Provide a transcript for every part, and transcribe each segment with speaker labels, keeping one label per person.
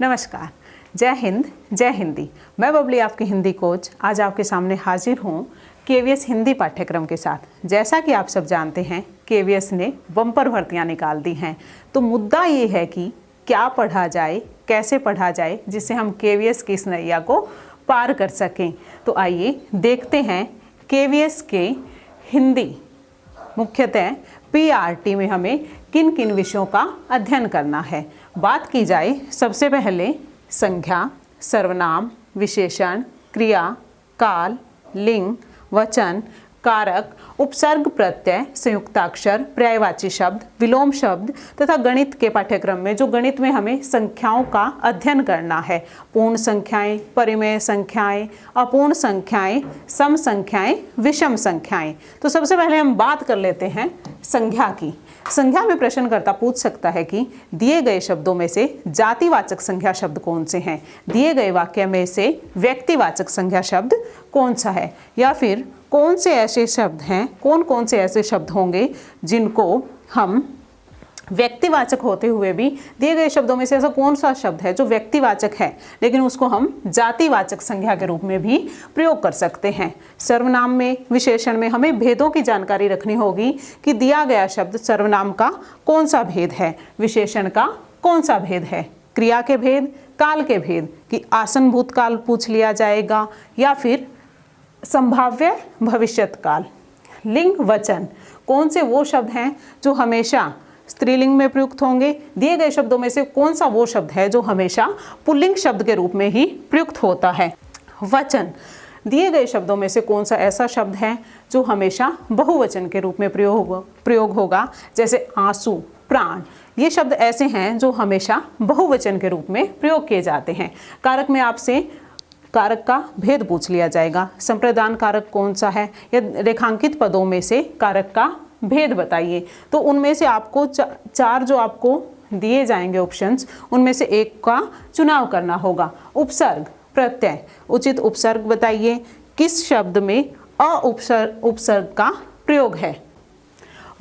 Speaker 1: नमस्कार, जय हिंद, जय हिंदी। मैं बबली, आपकी हिंदी कोच, आज आपके सामने हाजिर हूँ केवीएस हिंदी पाठ्यक्रम के साथ। जैसा कि आप सब जानते हैं, केवीएस ने बम्पर भर्तियाँ निकाल दी हैं। तो मुद्दा ये है कि क्या पढ़ा जाए, कैसे पढ़ा जाए, जिससे हम केवीएस की इस नैया को पार कर सकें। तो आइए देखते हैं केवीएस के हिंदी मुख्यतः पीआरटी में हमें किन किन विषयों का अध्ययन करना है। बात की जाए सबसे पहले संज्ञा, सर्वनाम, विशेषण, क्रिया, काल, लिंग, वचन, कारक, उपसर्ग, प्रत्यय, संयुक्ताक्षर, पर्यायवाची शब्द, विलोम शब्द तथा गणित के पाठ्यक्रम में जो गणित में हमें संख्याओं का अध्ययन करना है। पूर्ण संख्याएं, परिमेय संख्याएं, अपूर्ण संख्याएं, सम संख्याएं, विषम संख्याएं। तो सबसे पहले हम बात कर लेते हैं संज्ञा की। संज्ञा में प्रश्नकर्ता पूछ सकता है कि दिए गए शब्दों में से जातिवाचक संज्ञा शब्द कौन से हैं, दिए गए वाक्य में से व्यक्तिवाचक संज्ञा शब्द कौन सा है, या फिर कौन से ऐसे शब्द हैं, कौन कौन से ऐसे शब्द होंगे जिनको हम व्यक्तिवाचक होते हुए भी दिए गए शब्दों में से ऐसा कौन सा शब्द है जो व्यक्तिवाचक है लेकिन उसको हम जातिवाचक संज्ञा के रूप में भी प्रयोग कर सकते हैं। सर्वनाम में, विशेषण में हमें भेदों की जानकारी रखनी होगी कि दिया गया शब्द सर्वनाम का कौन सा भेद है, विशेषण का कौन सा भेद है, क्रिया के भेद, काल के भेद कि आसन भूतकाल पूछ लिया जाएगा या फिर संभाव्य भविष्यत्काल। लिंग, वचन कौन से वो शब्द हैं जो हमेशा स्त्रीलिंग में प्रयुक्त होंगे, दिए गए शब्दों में से कौन सा वो शब्द है जो हमेशा पुल्लिंग शब्द के रूप में ही प्रयुक्त होता है। वचन, दिए गए शब्दों में से कौन सा ऐसा शब्द है जो हमेशा बहुवचन के रूप में प्रयोग होगा, जैसे आंसू, प्राण। ये शब्द ऐसे हैं जो हमेशा बहुवचन के रूप में प्रयोग किए जाते हैं। कारक में आपसे कारक का भेद पूछ लिया जाएगा, संप्रदान कारक कौन सा है, या रेखांकित पदों में से कारक का भेद बताइए। तो उनमें से आपको चार जो आपको दिए जाएंगे ऑप्शंस, उनमें से एक का चुनाव करना होगा। उपसर्ग, प्रत्यय, उचित उपसर्ग बताइए। किस शब्द में उपसर्ग का प्रयोग है।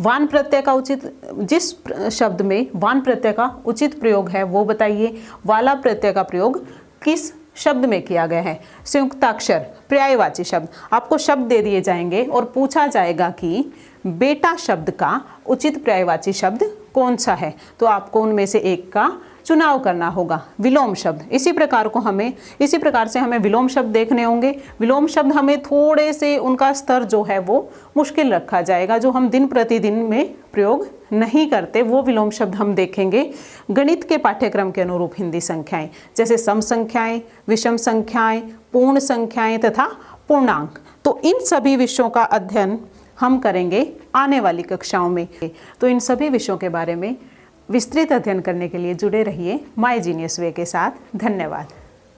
Speaker 1: वान प्रत्यय का उचित, जिस शब्द में वान प्रत्यय का उचित प्रयोग है वो बताइए। वाला प्रत्यय का प्रयोग किस शब्द में किया गया है। संयुक्ताक्षर, पर्यायवाची शब्द, आपको शब्द दे दिए जाएंगे और पूछा जाएगा कि बेटा शब्द का उचित पर्यायवाची शब्द कौन सा है, तो आपको उनमें से एक का चुनाव करना होगा। विलोम शब्द, इसी प्रकार से हमें विलोम शब्द देखने होंगे। विलोम शब्द हमें थोड़े से उनका स्तर जो है वो मुश्किल रखा जाएगा, जो हम दिन प्रतिदिन में प्रयोग नहीं करते, वो विलोम शब्द हम देखेंगे। गणित के पाठ्यक्रम के अनुरूप हिंदी संख्याएं, जैसे सम संख्याएं, विषम संख्याएं, पूर्ण संख्याएं तथा पूर्णांक। तो इन सभी विषयों का अध्ययन हम करेंगे आने वाली कक्षाओं में। तो इन सभी विषयों के बारे में विस्तृत अध्ययन करने के लिए जुड़े रहिए माय जीनियस वे के साथ। धन्यवाद।